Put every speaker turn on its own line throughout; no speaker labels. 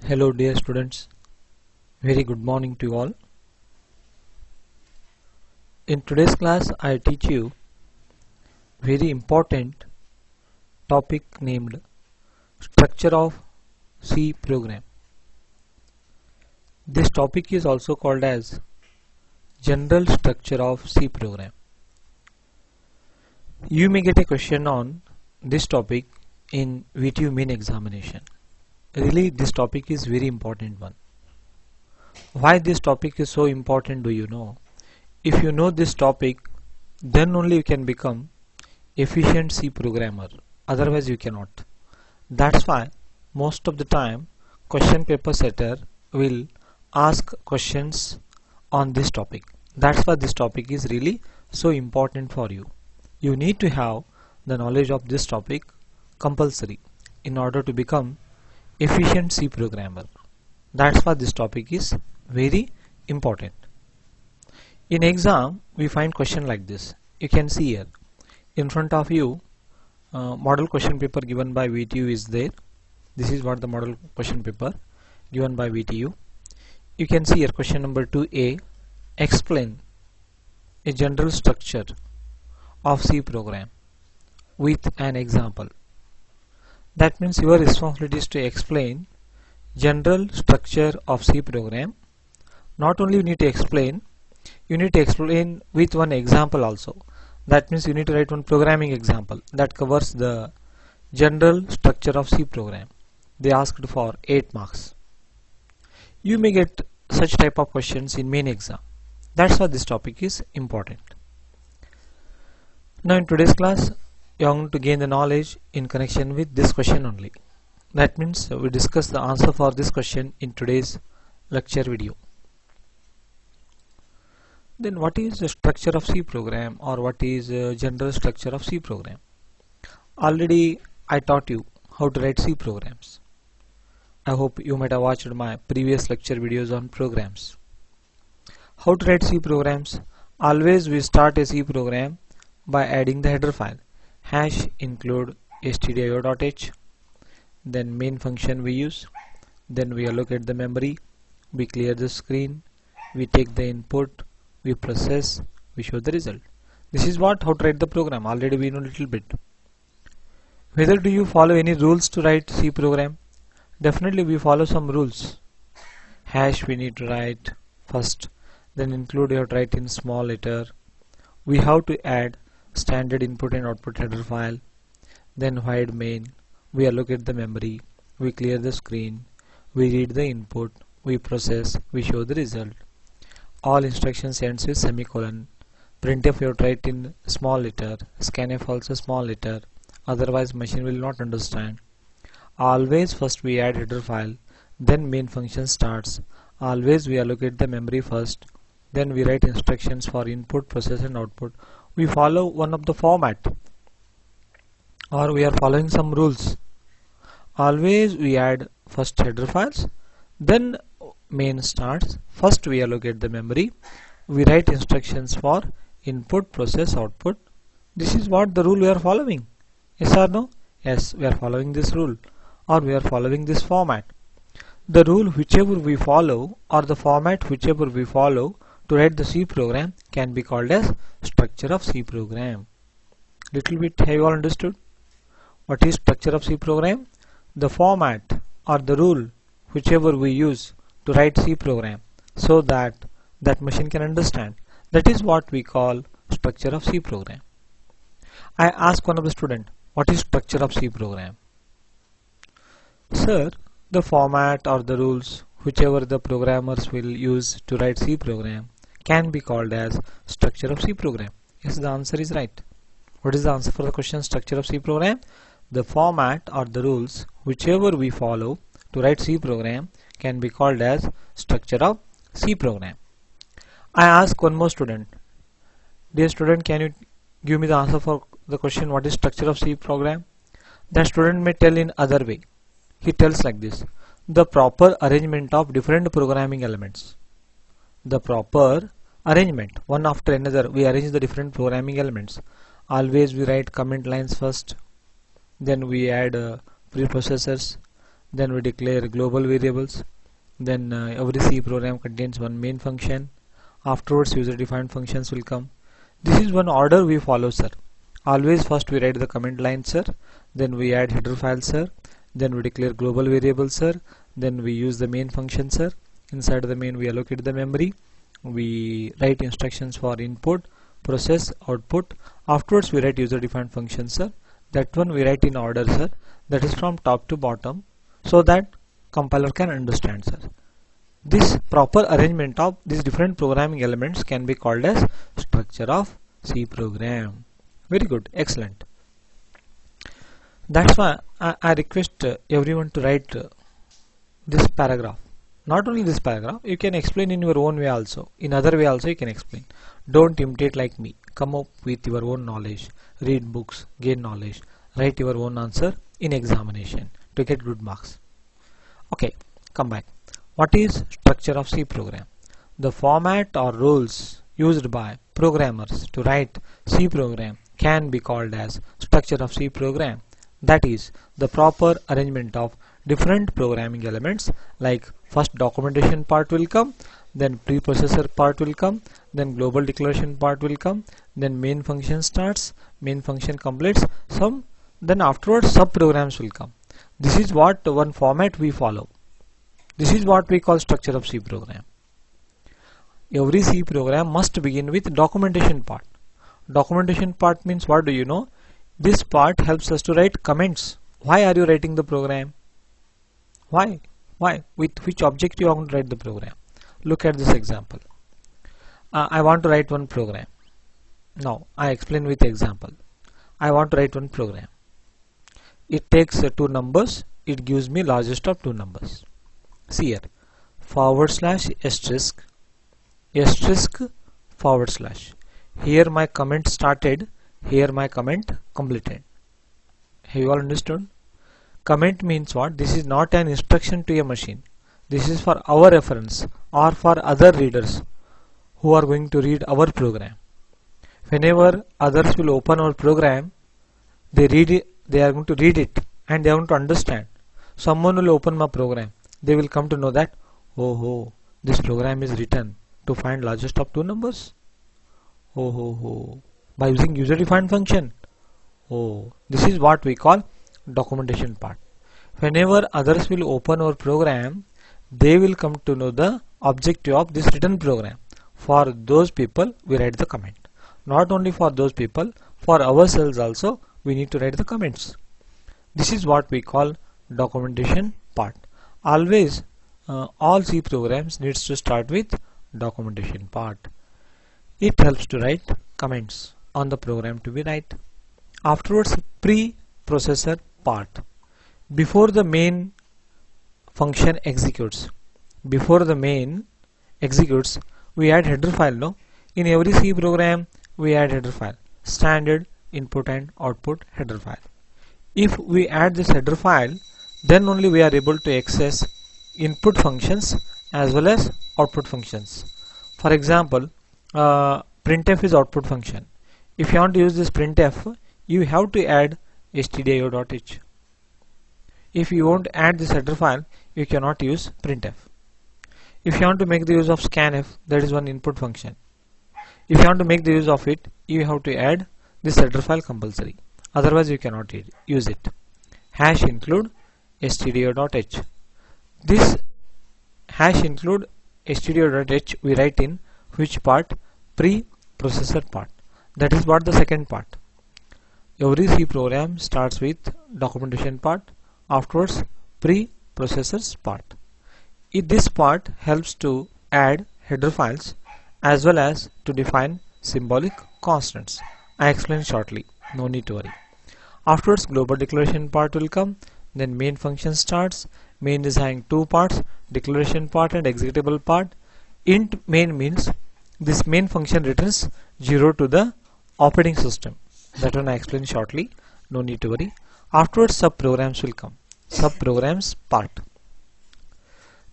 Hello dear students, very good morning to you all. In today's class I teach you very important topic named structure of C program. This topic is also called as general structure of C program. You may get a question on this topic in VTU main examination. Really this topic is very important one. Why this topic is so important do you know? If you know this topic, then only you can become efficient C programmer, otherwise you cannot. That's why most of the time question paper setter will ask questions on this topic. That's why this topic is really so important for you. You need to have the knowledge of this topic compulsory in order to become efficient C programmer. That's why this topic is very important. In exam we find question like this. You can see here in front of you model question paper given by VTU is there. This is what the model question paper given by VTU. You can see here question number 2A, explain a general structure of C program with an example. That means your responsibility is to explain general structure of C program. Not only you need to explain, you need to explain with one example also. That means you need to write one programming example that covers the general structure of C program. They asked for 8 marks. You may get such type of questions in main exam. That's why this topic is important. Now in today's class you are going to gain the knowledge in connection with this question only. That means we discuss the answer for this question in today's lecture video. Then what is the structure of C program, or what is the general structure of C program? Already I taught you how to write C programs. I hope you might have watched my previous lecture videos on programs. How to write C programs? Always we start a C program by adding the header file hash include stdio.h. Then main function we use. Then we allocate the memory. We clear the screen. We take the input. We process. We show the result. This is what how to write the program. Already we know a little bit. Whether do you follow any rules to write C program? Definitely we follow some rules. Hash we need to write first. Then include you have to write in small letter. We have to add standard input and output header file. Then void main. We allocate the memory. We clear the screen. We read the input. We process. We show the result. All instructions ends with semicolon. Printf you have to write in small letter. Scanf also small letter. Otherwise machine will not understand. Always first we add header file. Then main function starts. Always we allocate the memory first. Then we write instructions for input, process and output. We follow one of the format, or we are following some rules. Always we add first header files, then main starts. First we allocate the memory. We write instructions for input, process, output. This is what the rule we are following. Yes or no? Yes, we are following this rule, or we are following this format. The rule whichever we follow, or the format whichever we follow to write the C program can be called as structure of C program. Little bit have you all understood? What is structure of C program? The format or the rule whichever we use to write C program so that that machine can understand. That is what we call structure of C program. I asked one of the student, what is structure of C program? Sir, the format or the rules whichever the programmers will use to write C program can be called as structure of C program. Yes, the answer is right. What is the answer for the question structure of C program? The format or the rules whichever we follow to write C program can be called as structure of C program. I ask one more student, dear student, can you give me the answer for the question what is structure of C program? That student may tell in other way. He tells like this: the proper arrangement of different programming elements. The proper arrangement, one after another we arrange the different programming elements. Always we write comment lines first, then we add preprocessors, then we declare global variables, then every C program contains one main function. Afterwards user defined functions will come. This is one order we follow, sir. Always first we write the command line, sir, then we add header file, sir, then we declare global variables, sir, then we use the main function, sir. Inside the main we allocate the memory, we write instructions for input, process, output. Afterwards we write user defined functions, sir. That one we write in order, sir, that is from top to bottom, so that compiler can understand, sir. This proper arrangement of these different programming elements can be called as structure of C program. Very good, excellent. That's why I request everyone to write this paragraph. Not only this paragraph, you can explain in your own way also. In other way also you can explain. Don't imitate like me. Come up with your own knowledge. Read books, gain knowledge. Write your own answer in examination to get good marks. Okay, come back. What is structure of C program? The format or rules used by programmers to write C program can be called as structure of C program. That is the proper arrangement of different programming elements, like first documentation part will come, then preprocessor part will come, then global declaration part will come, then main function starts, main function completes some, then afterwards sub programs will come. This is what one format we follow. This is what we call structure of C program. Every C program must begin with documentation part. Documentation part means, what do you know? This part helps us to write comments. Why are you writing the program? Why? With which objective you want to write the program? Look at this example. I want to write one program. Now I explain with example. I want to write one program. It takes two numbers. It gives me largest of two numbers. See here, /* */ here my comment started, here my comment completed. Have you all understood? Comment means what? This is not an instruction to a machine. This is for our reference or for other readers who are going to read our program. Whenever others will open our program, they are going to read it and they are going to understand. Someone will open my program. They will come to know that, oh, this program is written to find largest of two numbers. By using user defined function. This is what we call documentation part. Whenever others will open our program, they will come to know the objective of this written program. For those people we write the comment. Not only for those people, for ourselves also we need to write the comments. This is what we call documentation part. Always all C programs needs to start with documentation part. It helps to write comments on the program to be write. Afterwards, preprocessor part. Before the main function executes, we add header file. No, in every C program we add header file, standard input and output header file. If we add this header file, then only we are able to access input functions as well as output functions. For example, printf is output function. If you want to use this printf, you have to add stdio.h. If you won't add this header file, you cannot use printf. If you want to make the use of scanf, that is one input function. If you want to make the use of it, you have to add this header file compulsory. Otherwise you cannot use it. Hash include stdio.h. This hash include stdio.h we write in which part? Preprocessor part. That is what the second part. Every C program starts with documentation part, afterwards preprocessors part. This part helps to add header files as well as to define symbolic constants. I explain shortly, no need to worry. Afterwards global declaration part will come, then main function starts. Main is having two parts, declaration part and executable part. Int main means this main function returns 0 to the operating system. That one I explain shortly, no need to worry. Afterwards sub programs will come. Sub programs part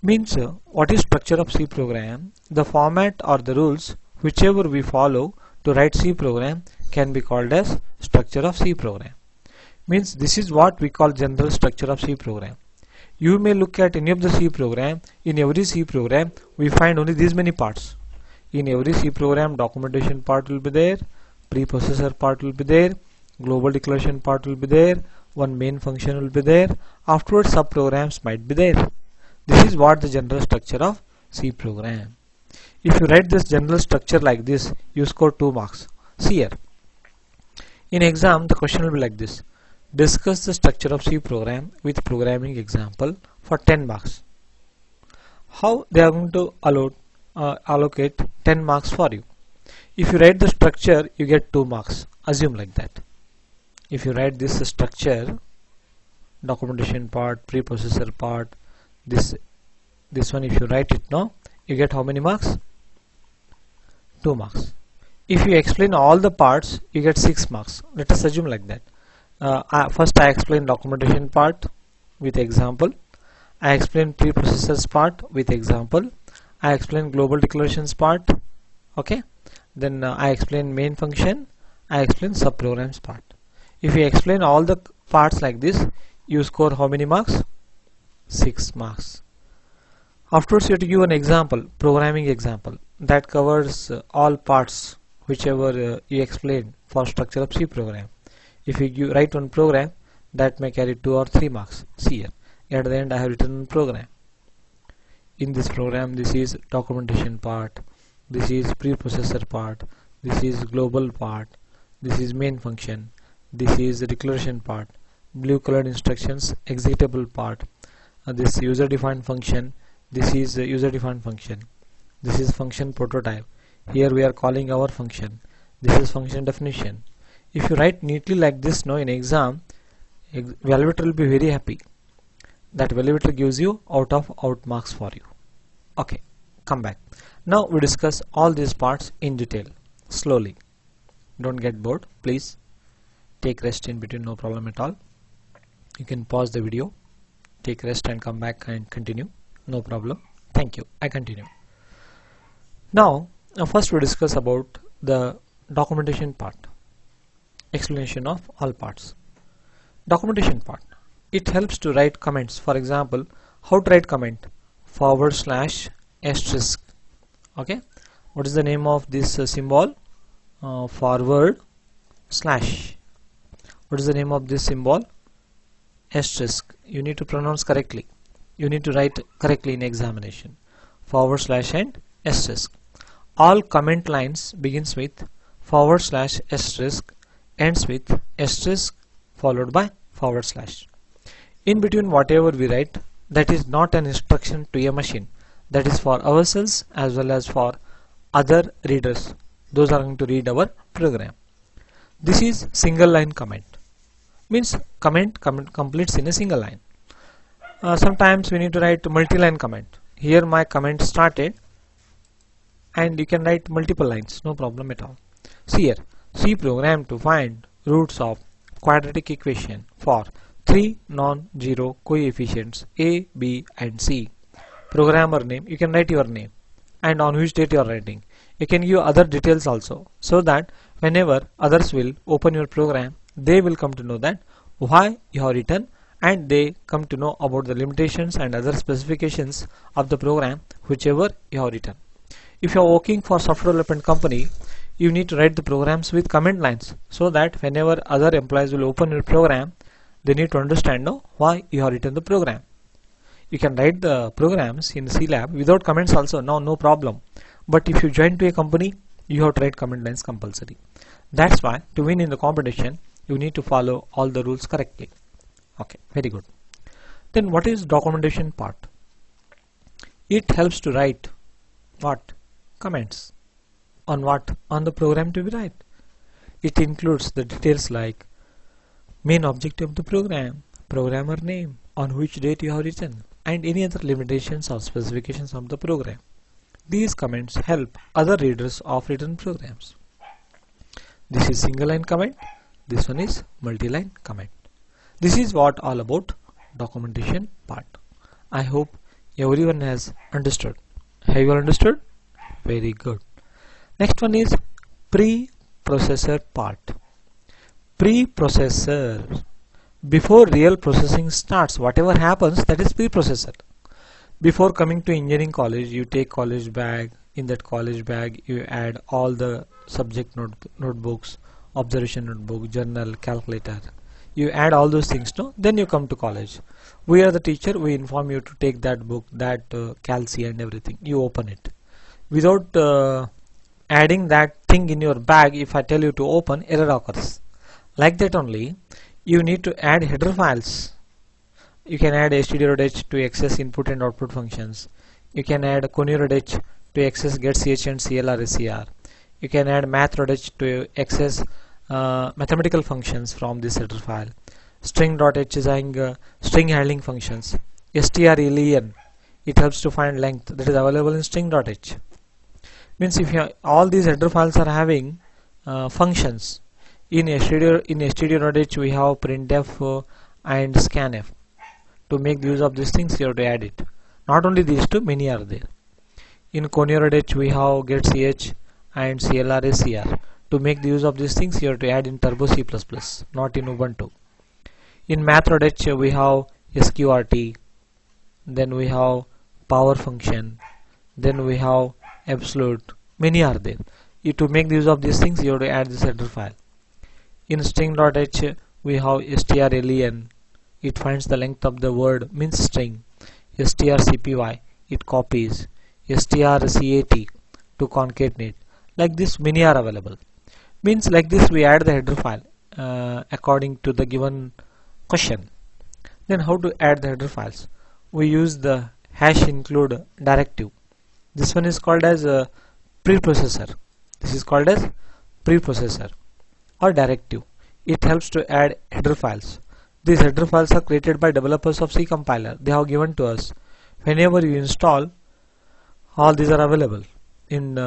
means what is structure of C program? The format or the rules whichever we follow to write C program can be called as structure of C program. Means this is what we call general structure of C program. You may look at any of the C program. In every C program, we find only these many parts. In every C program, documentation part will be there, preprocessor part will be there, global declaration part will be there, one main function will be there, afterwards subprograms might be there. This is what the general structure of C program. If you write this general structure like this, you score 2 marks. See here. In exam, the question will be like this. Discuss the structure of C program with programming example for 10 marks. How they are going to allocate 10 marks for you. If you write the structure, you get 2 marks. Assume like that. If you write this structure, documentation part, preprocessor part, this one, if you write it now, you get how many marks? 2 marks. If you explain all the parts, you get 6 marks. Let us assume like that. First I explain documentation part with example. I explain preprocessors part with example. I explain global declarations part. Okay. Then I explain main function. I explain subprograms part. If you explain all the parts like this, you score how many marks? 6 marks. Afterwards, you have to give an example, programming example that covers all parts whichever you explain for structure of C program. If you write one program, that may carry 2 or 3 marks. See here, at the end I have written one program. In this program, this is documentation part, this is preprocessor part, this is global part, this is main function, this is the declaration part, blue colored instructions, executable part, this user defined function, this is user defined function, this is function prototype. Here we are calling our function. This is function definition. If you write neatly like this now in exam, evaluator will be very happy. That evaluator gives you out of out marks for you. Okay, come back. Now we discuss all these parts in detail, slowly. Don't get bored, please. Take rest in between, no problem at all. You can pause the video, take rest and come back and continue. No problem. Thank you. I continue. Now first we discuss about the documentation part. Explanation of all parts. Documentation part. It helps to write comments. For example, how to write comment? /**. Okay. What is the name of this symbol? Forward slash. What is the name of this symbol? Asterisk. You need to pronounce correctly. You need to write correctly in examination. / and asterisk. All comment lines begins with / asterisk, ends with asterisk followed by /. In between whatever we write, that is not an instruction to a machine. That is for ourselves as well as for other readers. Those are going to read our program. This is single line comment. Means comment completes in a single line. Sometimes we need to write multi-line comment. Here my comment started and you can write multiple lines, no problem at all. See here, C program to find roots of quadratic equation for 3 non-zero coefficients A, B and C. Programmer name, you can write your name and on which date you are writing. You can give other details also, so that whenever others will open your program, they will come to know that why you have written, and they come to know about the limitations and other specifications of the program whichever you have written. If you are working for software development company, you need to write the programs with comment lines, so that whenever other employees will open your program, they need to understand why you have written the program. You can write the programs in C-Lab without comments also, no problem. But if you join to a company, you have to write comment lines compulsory. That's why to win in the competition, you need to follow all the rules correctly. Okay, very good. Then what is documentation part? It helps to write what? Comments. On what? On the program to be write. It includes the details like main objective of the program, programmer name, on which date you have written, and any other limitations or specifications of the program. These comments help other readers of written programs. This is single line comment. This one is multi-line comment. This is what all about documentation part. I hope everyone has understood. Have you all understood? Very good. Next one is preprocessor part. Preprocessor. Before real processing starts, whatever happens, that is preprocessor. Before coming to engineering college, you take college bag. In that college bag, you add all the subject notebooks, observation notebook, journal, calculator. You add all those things, no? Then you come to college. We are the teacher. We inform you to take that book, that calci and everything. You open it. Without adding that thing in your bag, if I tell you to open, error occurs. Like that only, you need to add header files. You can add std.h to access input and output functions. You can add conio.h to access getch and clr. You can add math.h to access mathematical functions from this header file. String.h is having string handling functions. strlen, it helps to find length, that is available in string.h. Means if all these header files are having functions, in std.h we have printf and scanf. To make use of these things, you have to add it. Not only these two, many are there. In conio.h we have getch and clr. To make the use of these things, you have to add in Turbo C++, not in Ubuntu. In math.h we have sqrt, then we have power function, then we have absolute. Many are there. To make the use of these things, you have to add this header file. In string.h we have strlen. It finds the length of the word, means string. strcpy, it copies. strcat, to concatenate. Like this, many are available. Means like this we add the header file according to the given question. Then how to add the header files? We use the hash include directive. This one is called as a preprocessor. This is called as preprocessor or directive. It helps to add header files. These header files are created by developers of C compiler. They have given to us. Whenever you install, all these are available in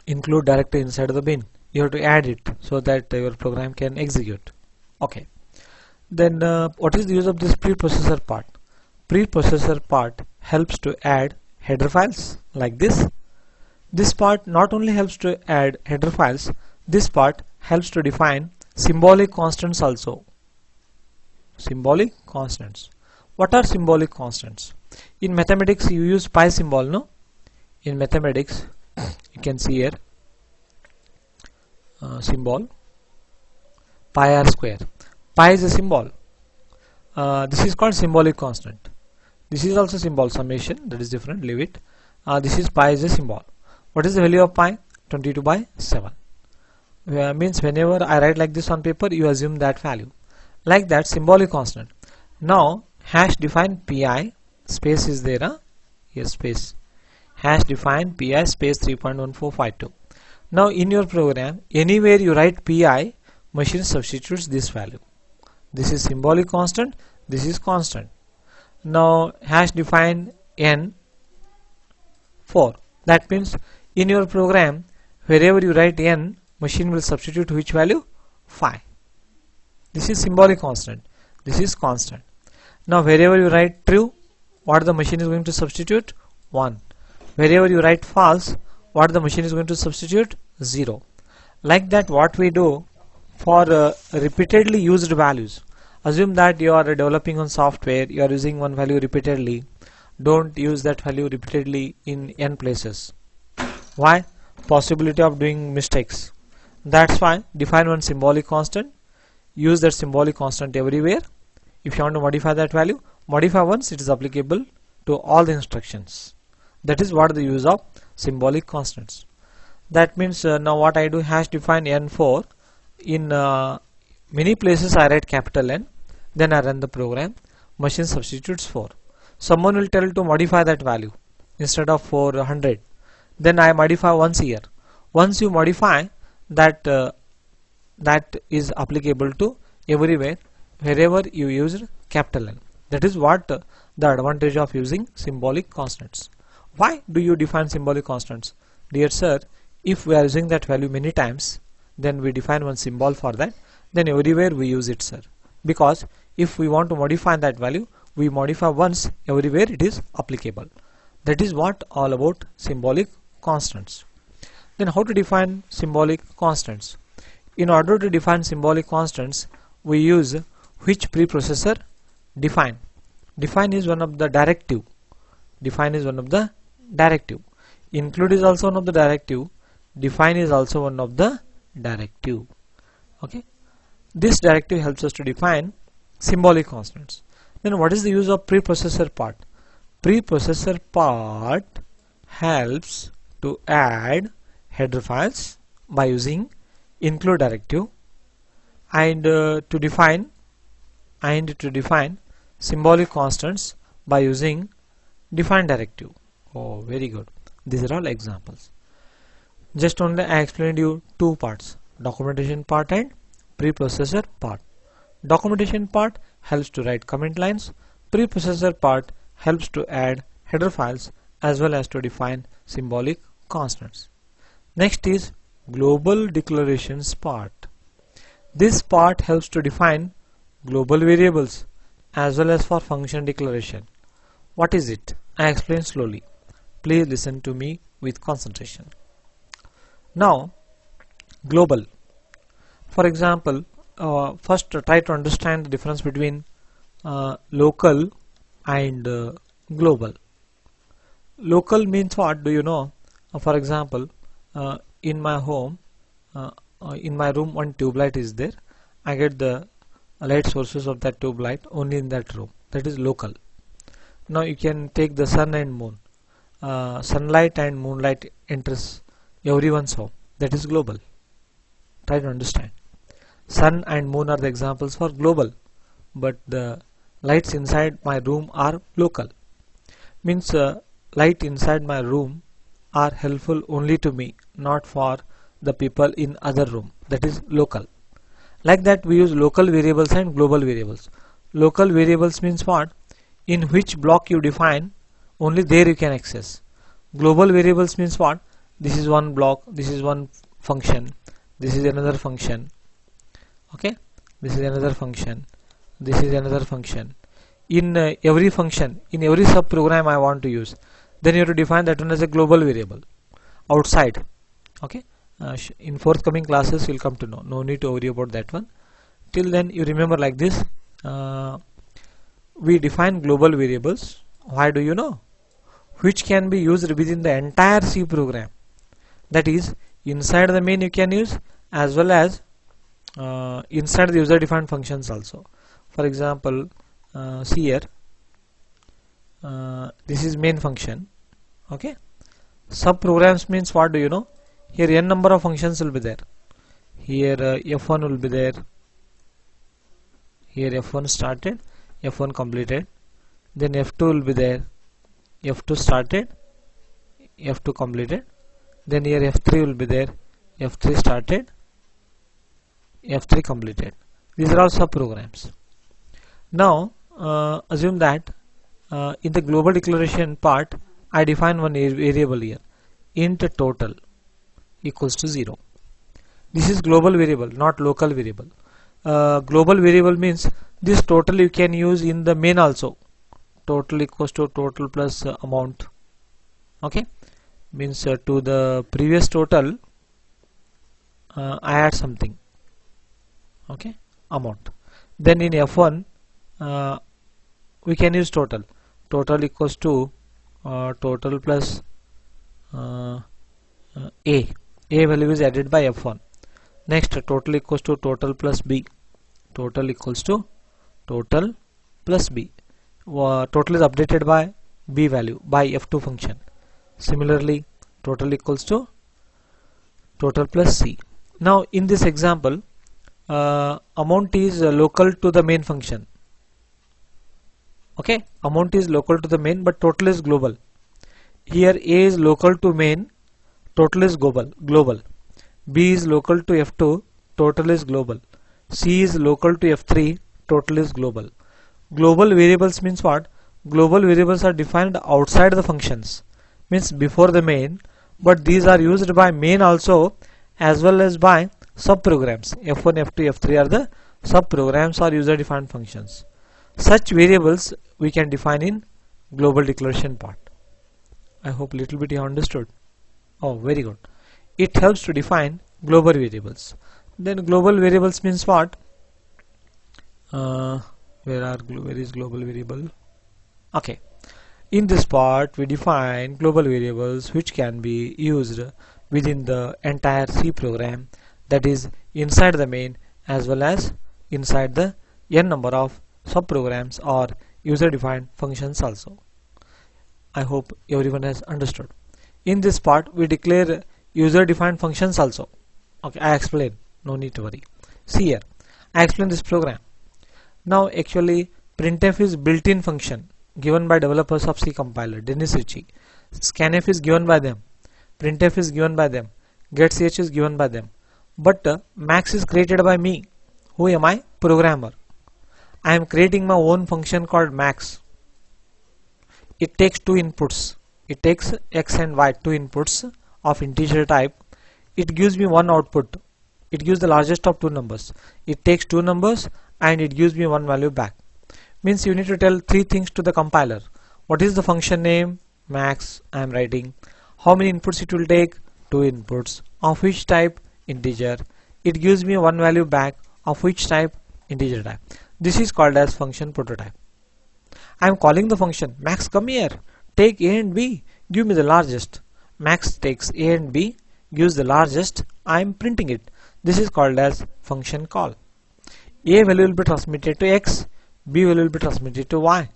include directory inside the bin. You have to add it so that your program can execute. Okay. Then what is the use of this preprocessor part? Preprocessor part helps to add header files like this. This part not only helps to add header files, this part helps to define symbolic constants also. Symbolic constants. What are symbolic constants? In mathematics you use pi symbol, no? In mathematics you can see here symbol pi r square. Pi is a symbol. This is called symbolic constant. This is also symbol summation, that is different, leave it. This is pi is a symbol. What is the value of pi? 22/7. Means whenever I write like this on paper, you assume that value. Like that, symbolic constant. Now hash define pi, space is there, huh? Yes, space. Hash define pi space 3.1452. Now in your program, anywhere you write pi, machine substitutes this value. This is symbolic constant, this is constant. Now hash define n 4. That means in your program, wherever you write n, machine will substitute which value? 5. This is symbolic constant. This is constant. Now wherever you write true, what the machine is going to substitute? 1. Wherever you write false, what the machine is going to substitute? 0. Like that, what we do for repeatedly used values. Assume that you are developing on software, you are using one value repeatedly. Don't use that value repeatedly in n places. Why? Possibility of doing mistakes. That's why define one symbolic constant. Use that symbolic constant everywhere. If you want to modify that value, modify once, it is applicable to all the instructions. That is what the use of symbolic constants. That means now what I do, hash define n4. In many places I write capital N, then I run the program. Machine substitutes 4. Someone will tell to modify that value instead of 400. Then I modify once here. Once you modify that, that is applicable to everywhere wherever you use capital N. That is what the advantage of using symbolic constants. Why do you define symbolic constants? Dear sir, if we are using that value many times, then we define one symbol for that, then everywhere we use it, sir. Because if we want to modify that value, we modify once, everywhere it is applicable. That is what all about symbolic constants. Then how to define symbolic constants? In order to define symbolic constants, we use Which preprocessor? Define. Define is one of the directive. Define is one of the directive. Include is also one of the directive. Define is also one of the directive. Okay. This directive helps us to define symbolic constants. Then what is the use of preprocessor part? Preprocessor part helps to add header files by using include directive, and to define symbolic constants by using define directive. Oh, very good. These are all examples. Just only I explained you two parts, documentation part and preprocessor part. Documentation part helps to write comment lines. Preprocessor part helps to add header files as well as to define symbolic constants. Next is global declarations part. This part helps to define global variables as well as for function declaration. What is it? I explain slowly. Please listen to me with concentration. Now, global. For example, first try to understand the difference between local and global. Local means what? Do you know? For example, in my home, in my room, one tube light is there. I get the light sources of that tube light only in that room. That is local. Now you can take the sun and moon. Sunlight and moonlight enters everyone's home. That is global. Try to understand. Sun and moon are the examples for global, but the lights inside my room are local. Means light inside my room are helpful only to me, not for the people in other room. That is local. Like that we use local variables and global variables. Local variables means what? In which block you define, only there you can access. Global variables means what? This is one block, this is one function, this is another function. Okay, this is another function, this is another function. In every function, in every sub program I want to use, then you have to define that one as a global variable outside. Okay, in forthcoming classes you will come to know. No need to worry about that one. Till then you remember like this. We define global variables. Why do you know? Which can be used within the entire C program. That is, inside the main you can use, as well as inside the user defined functions also. For example, see here, this is main function. Okay, sub programs means what? Do you know? Here n number of functions will be there. Here f1 will be there. Here f1 started, f1 completed, then f2 will be there, f2 started, f2 completed, then here f3 will be there, f3 started, f3 completed. These are all sub programs. Now assume that in the global declaration part I define one variable here, int total equals to 0. This is global variable, not local variable. Global variable means this total you can use in the main also. Total equals to total plus amount. Okay, means to the previous total I add something. Okay, amount. Then in F1 we can use total. Total equals to total plus A. A value is added by F1. Next, total equals to total plus B. Total equals to total plus B. Total is updated by B value by F2 function. Similarly, total equals to total plus C. Now in this example, amount is local to the main function. Okay, amount is local to the main, but total is global. Here A is local to main, total is global. B is local to F2, total is global. C is local to F3, total is global. Global variables means what? Global variables are defined outside the functions, means before the main, but these are used by main also as well as by sub programs. F1, F2, F3 are the sub programs or user defined functions. Such variables we can define in global declaration part. I hope little bit you understood. Oh, very good. It helps to define global variables. Then global variables means what? Where is global variable? Okay. In this part, we define global variables which can be used within the entire C program, that is inside the main as well as inside the n number of subprograms or user-defined functions also. I hope everyone has understood. In this part, we declare user-defined functions also. Okay, I explain. No need to worry. See here, I explain this program. Now, actually, printf is built-in function given by developers of C compiler, Dennis Ritchie. Scanf is given by them. Printf is given by them. getch is given by them. But max is created by me. Who am I? Programmer. I am creating my own function called max. It takes two inputs. It takes x and y, two inputs of integer type. It gives me one output. It gives the largest of two numbers. It takes two numbers and it gives me one value back. Means you need to tell three things to the compiler. What is the function name? Max. I am writing. How many inputs it will take? Two inputs. Of which type? Integer. It gives me one value back. Of which type? Integer type. This is called as function prototype. I am calling the function max, come here, take a and b, give me the largest. Max takes a and b, gives the largest. I am printing it. This is called as function call. A value will be transmitted to x, b value will be transmitted to y.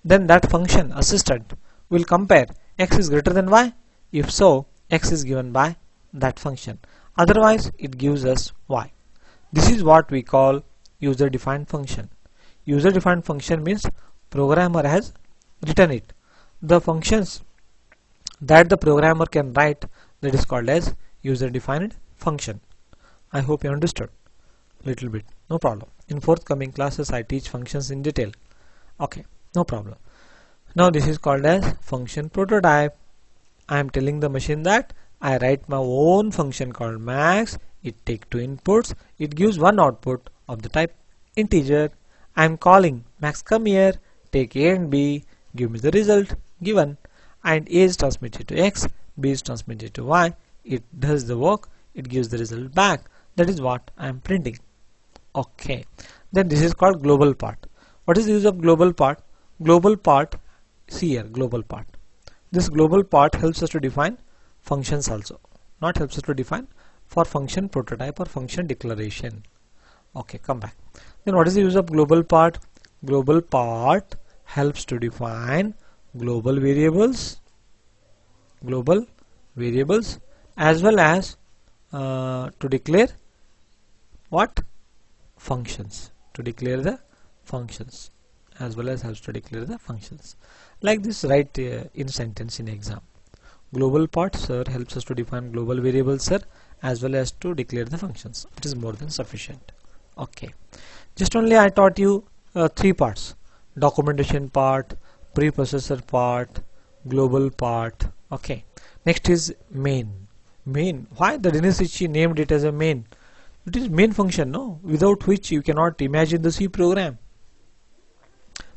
Then that function assistant will compare x is greater than y. If so, x is given by that function. Otherwise, it gives us y. This is what we call user-defined function. User-defined function means programmer has written it. The functions that the programmer can write, that is called as user-defined function. I hope you understood little bit. No problem. In forthcoming classes I teach functions in detail. Okay, no problem. Now this is called as function prototype. I am telling the machine that I write my own function called max. It takes two inputs. It gives one output of the type integer. I am calling max, come here, take a and b, give me the result given, and a is transmitted to x, b is transmitted to y. It does the work, it gives the result back. That is what I am printing. Okay, then this is called global part. What is the use of global part? Global part, see here, global part. This global part helps us to define functions also. Not helps us to define for function prototype or function declaration. Okay, come back. Then what is the use of global part? Global part helps to define global variables as well as to declare what? Functions. To declare the functions as well as helps to declare the functions. Like this, write in sentence in exam. Global part, sir, helps us to define global variables, sir, as well as to declare the functions. It is more than sufficient. Okay, just only I taught you three parts: documentation part, preprocessor part, global part. Okay, next is main. Main, why the Dennis Ritchie named it as a main? It is main function, no, without which you cannot imagine the C program.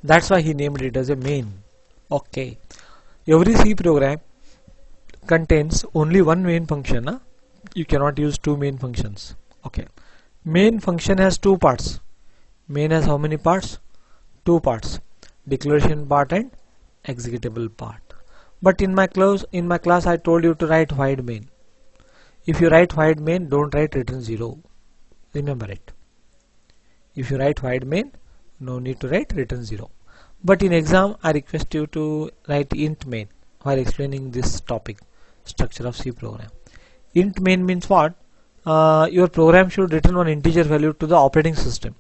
That's why he named it as a main. Okay, every C program contains only one main function, huh? You cannot use two main functions. Okay, main function has two parts. Main has how many parts? Two parts: declaration part and executable part. But in my class I told you to write void main. If you write void main, don't write return 0. Remember it. If you write void main, no need to write return 0. But in exam I request you to write int main while explaining this topic, structure of C program. Int main means what? Your program should return one integer value to the operating system,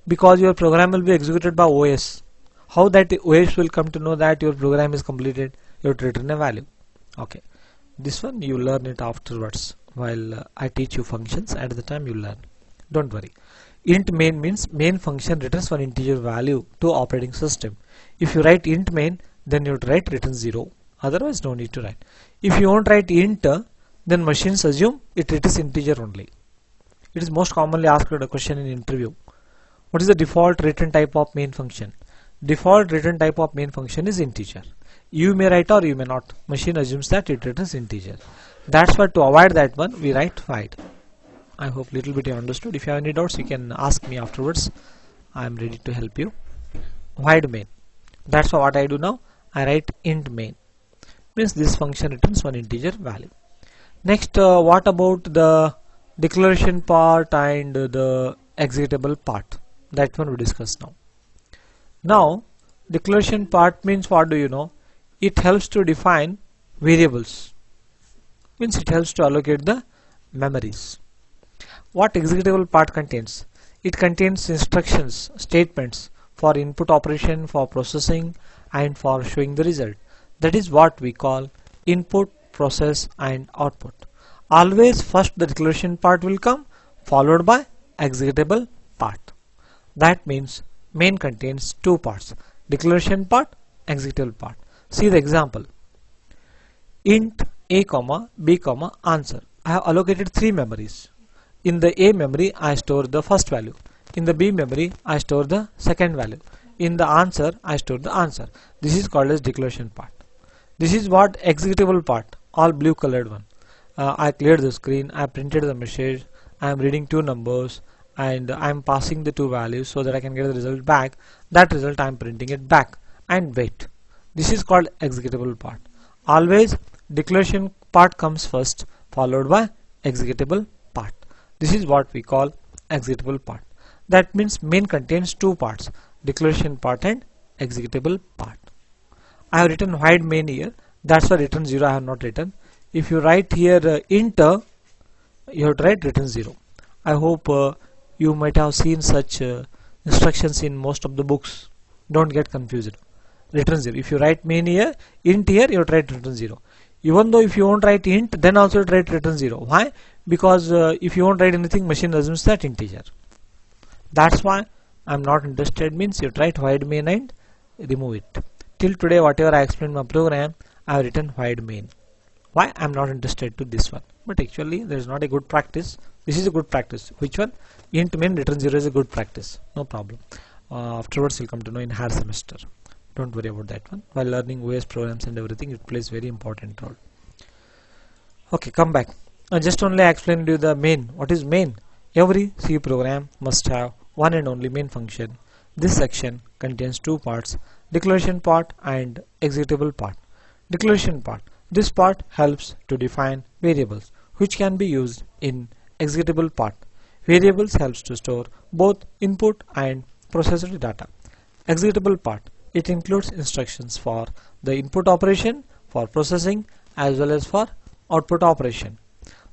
because your program will be executed by OS. How that OS will come to know that your program is completed? You have to return a value. Okay, this one you learn it afterwards while I teach you functions. At the time you learn, don't worry. Int main means main function returns one integer value to operating system. If you write int main, then you have to write return 0. Otherwise no need to write. If you won't write int, then machines assume it is integer only. It is most commonly asked a question in interview. What is the default return type of main function? Default return type of main function is integer. You may write or you may not. Machine assumes that it returns integer. That's why to avoid that one we write void. I hope little bit you understood. If you have any doubts you can ask me afterwards. I am ready to help you. Void main. That's what I do now. I write int main. Means this function returns one integer value. Next, what about the declaration part and the executable part? That one we discuss now. Now, declaration part means what do you know? It helps to define variables. Means it helps to allocate the memories. What executable part contains? It contains instructions, statements for input operation, for processing, and for showing the result. That is what we call input, process, and output. Always first the declaration part will come, followed by executable part. That means main contains two parts, declaration part, executable part. See the example. Int a comma b comma answer. I have allocated three memories. In the a memory I store the first value. In the b memory I store the second value. In the answer I store the answer. This is called as declaration part. This is what executable part, all blue colored one. I cleared the screen, I printed the message, I am reading two numbers, and I am passing the two values so that I can get the result back. That result I am printing it back and wait. This is called executable part. Always declaration part comes first, followed by executable part. This is what we call executable part. That means main contains two parts, declaration part and executable part. I have written void main here. That's why return 0 I have not written. If you write here int, you have to write return 0. I hope you might have seen such instructions in most of the books. Don't get confused. Return 0. If you write main here, int here, you have to write return 0. Even though if you won't write int, then also write return 0. Why? Because if you won't write anything, machine assumes that integer. That's why I'm not interested means you write void main and remove it. Till today, whatever I explained my program, I have written void main. Why? I'm not interested to this one. But actually, there is not a good practice. This is a good practice. Which one? Int main return 0 is a good practice. No problem. Afterwards, you'll come to know in higher semester. Don't worry about that one. While learning OS programs and everything, it plays very important role. Okay, come back. Just only I explained you the main. What is main? Every C program must have one and only main function. This section contains two parts, declaration part and executable part. Declaration part. This part helps to define variables which can be used in executable part. Variables helps to store both input and processed data. Executable part. It includes instructions for the input operation, for processing, as well as for output operation.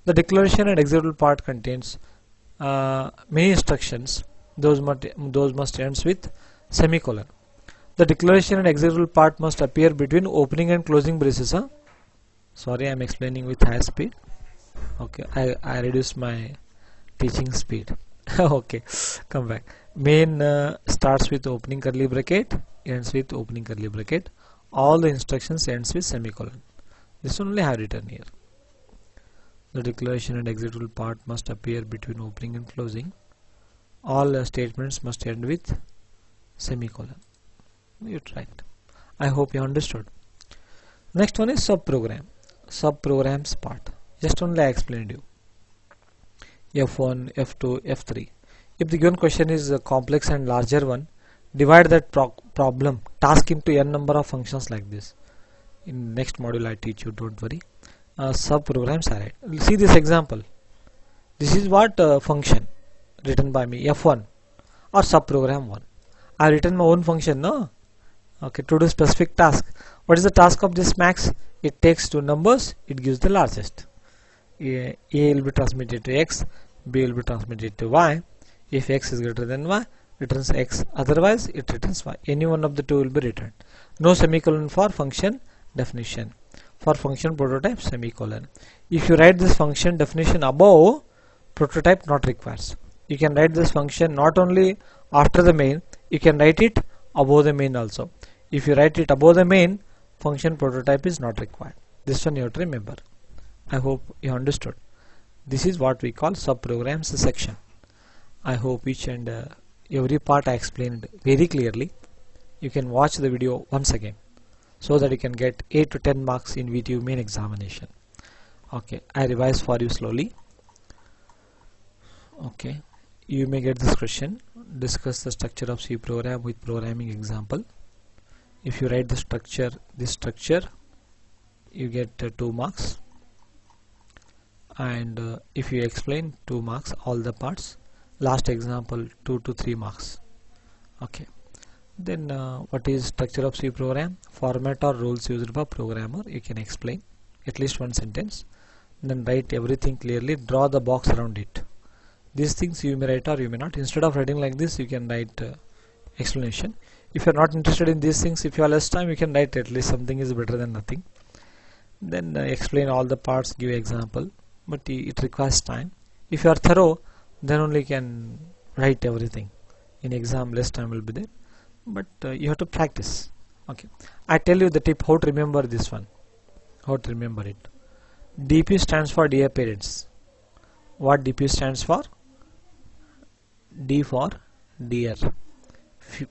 The declaration and executable part contains many instructions. Those must ends with semicolon. The declaration and executable part must appear between opening and closing braces. Sorry, I am explaining with high speed. Okay, I reduced my teaching speed. Okay, come back. Main starts with opening curly bracket, ends with opening curly bracket. All the instructions ends with semicolon. This only I have written here. The declaration and executable part must appear between opening and closing. All statements must end with semicolon. You tried. I hope you understood. Next one is subprogram. Subprograms part. Just only I explained you. F1, F2, F3. If the given question is a complex and larger one, divide that problem task into n number of functions like this. In next module I teach you. Don't worry. Subprograms are right. See this example. This is what function written by me, F1 or subprogram 1. I have written my own function, no? Okay, to do specific task. What is the task of this max? It takes two numbers, it gives the largest. A will be transmitted to x, B will be transmitted to y. If x is greater than y, returns x, otherwise it returns y. Any one of the two will be returned. No semicolon for function definition. For function prototype, semicolon. If you write this function definition above, prototype not requires. You can write this function not only after the main, you can write it above the main also. If you write it above the main, function prototype is not required. This one you have to remember. I hope you understood. This is what we call subprograms section. I hope each and every part I explained very clearly. You can watch the video once again so that you can get 8 to 10 marks in VTU main examination. Okay, I revise for you slowly. Okay, you may get this question: discuss the structure of C program with programming example. If you write the structure, this structure, you get 2 marks, and if you explain, 2 marks all the parts. Last example 2 to 3 marks. Okay, then what is structure of C program? Format or rules used by programmer. You can explain at least 1 sentence, then write everything clearly, draw the box around it. These things you may write or you may not. Instead of writing like this, you can write explanation. If you are not interested in these things, if you have less time, you can write at least something is better than nothing. Then explain all the parts, give example, but it requires time. If you are thorough, then only you can write everything. In exam, less time will be there, but you have to practice. Okay, I tell you the tip how to remember this one, how to remember it. DP stands for dear parents. What DP stands for? D for dear,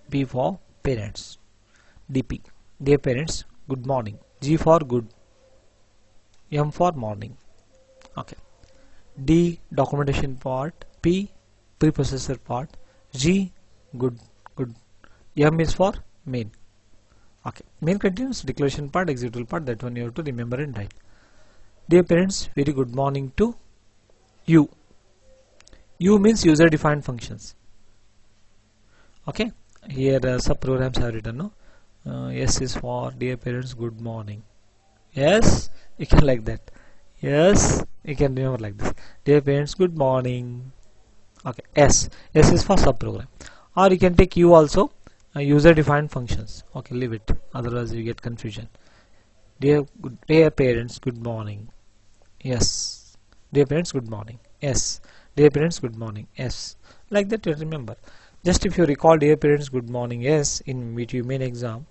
P for parents. DP, dear parents, good morning. G for good, M for morning. Okay. D, documentation part. P, preprocessor part. G, good. M is for main. Okay. Main contains declaration part, executable part. That one you have to remember and write. Dear parents, very good morning to you. U means user defined functions. Okay. Here subprograms have written, no. S is for dear parents, good morning. Yes, you can like that. Yes, you can remember like this. Dear parents, good morning. Okay. S is for subprogram. Or you can take U also, user defined functions. Okay, leave it, otherwise you get confusion. Dear parents, good morning. Yes. Dear parents, good morning. S. Dear parents, good morning. S. Like that you remember. Just if you recall dear parents, good morning. S in which you main exam.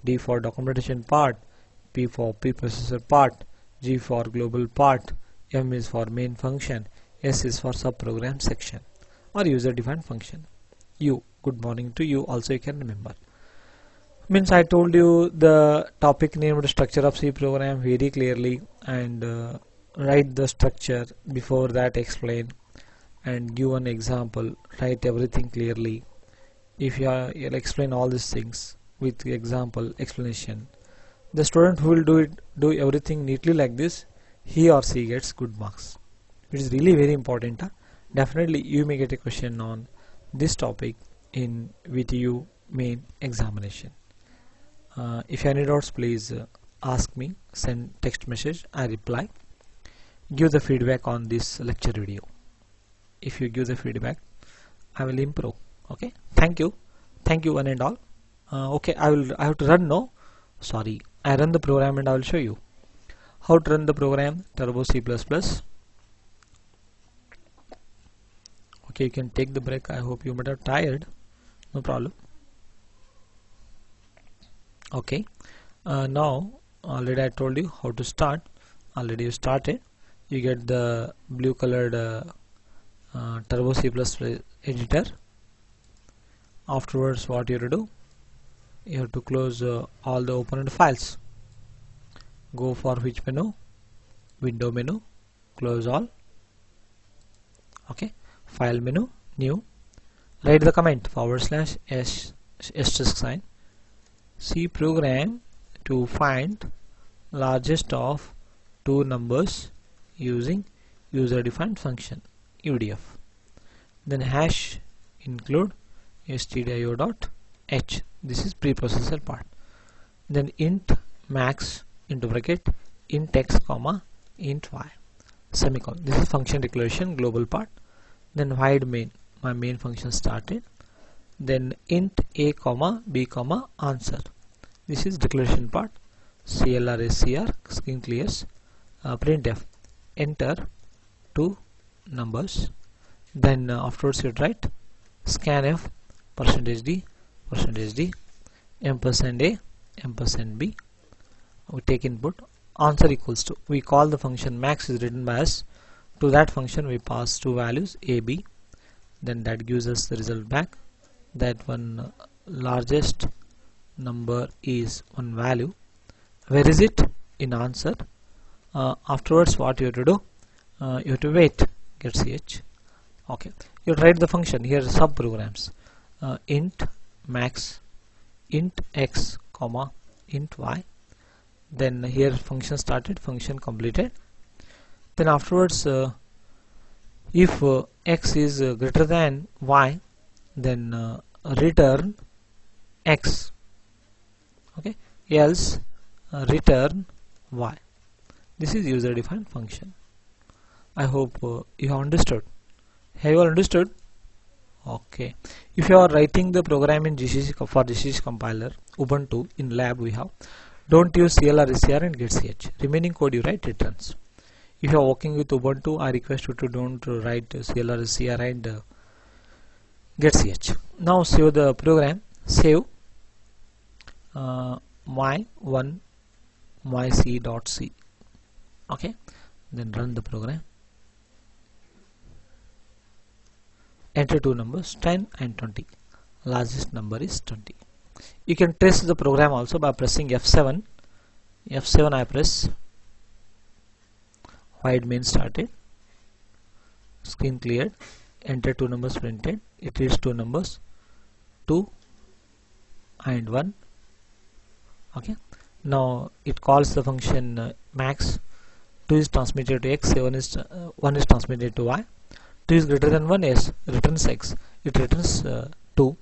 D for documentation part. P for preprocessor part. G for global part. M is for main function. S is for subprogram section or user defined function. U, good morning to you, also you can remember. Means I told you the topic named structure of C program very clearly, and write the structure. Before that explain and give an example, write everything clearly. If you'll explain all these things with example explanation, the student who will do everything neatly like this, he or she gets good marks. It is really very important. Definitely you may get a question on this topic in VTU main examination. If you have any doubts, please ask me, send text message, I reply. Give the feedback on this lecture video. If you give the feedback, I will improve. Okay, thank you one and all. Okay, I have to run now. Sorry, I run the program and I will show you how to run the program. Turbo C++. Okay, you can take the break. I hope you might have tired. No problem. Okay, now already I told you how to start. Already you started. You get the blue colored Turbo C++ editor. Afterwards, what you have to do? You have to close all the opened files. Go for which menu? Window menu. Close all. Okay. File menu. New. Write the command /s *sign C program to find largest of 2 numbers using user defined function UDF. Then hash include stdio.h. This is preprocessor part. Then int max into bracket int x comma int y semicolon. This is function declaration global part. Then void main, my main function started. Then int a comma b comma answer. This is declaration part. CLR SCR screen clears. Printf enter 2 numbers. Then afterwards you write scanf %d %d %a %b. We take input answer equals to, we call the function max is written by us. To that function we pass 2 values a b, then that gives us the result back. That one largest number is one value. Where is it? In answer. Afterwards what you have to do? You have to wait, get ch. Okay, you write the function here, sub programs, int max, int x comma int y, then here function started, function completed. Then afterwards if x is greater than y, then return x, okay, else return y. This is user defined function. I hope you have understood. Have you all understood? Okay. If you are writing the program in GCC for GCC compiler Ubuntu in lab, we have, don't use CLR SCR and getch. Remaining code you write returns. If you are working with Ubuntu, I request you to don't write CLR SCR and getch. Now save the program. Save my1myc.c. Okay. Then run the program. Enter two numbers 10 and 20. Largest number is 20. You can test the program also by pressing F7. F7 I press. White main started. Screen cleared. Enter two numbers printed. It reads two numbers 2 and 1. Okay. Now it calls the function max. 2 is transmitted to x, 1 is transmitted to y. 2 is greater than 1, yes, returns x. It returns 2.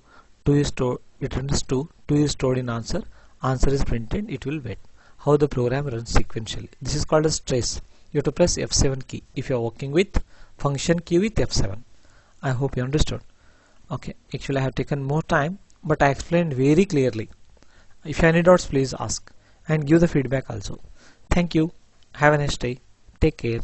2 is stored. It returns 2. 2 is stored in answer. Answer is printed. It will wait. How the program runs sequentially. This is called as trace. You have to press F7 key if you are working with function key with F7. I hope you understood. Okay. Actually, I have taken more time, but I explained very clearly. If you have any doubts, please ask and give the feedback also. Thank you. Have a nice day. Take care.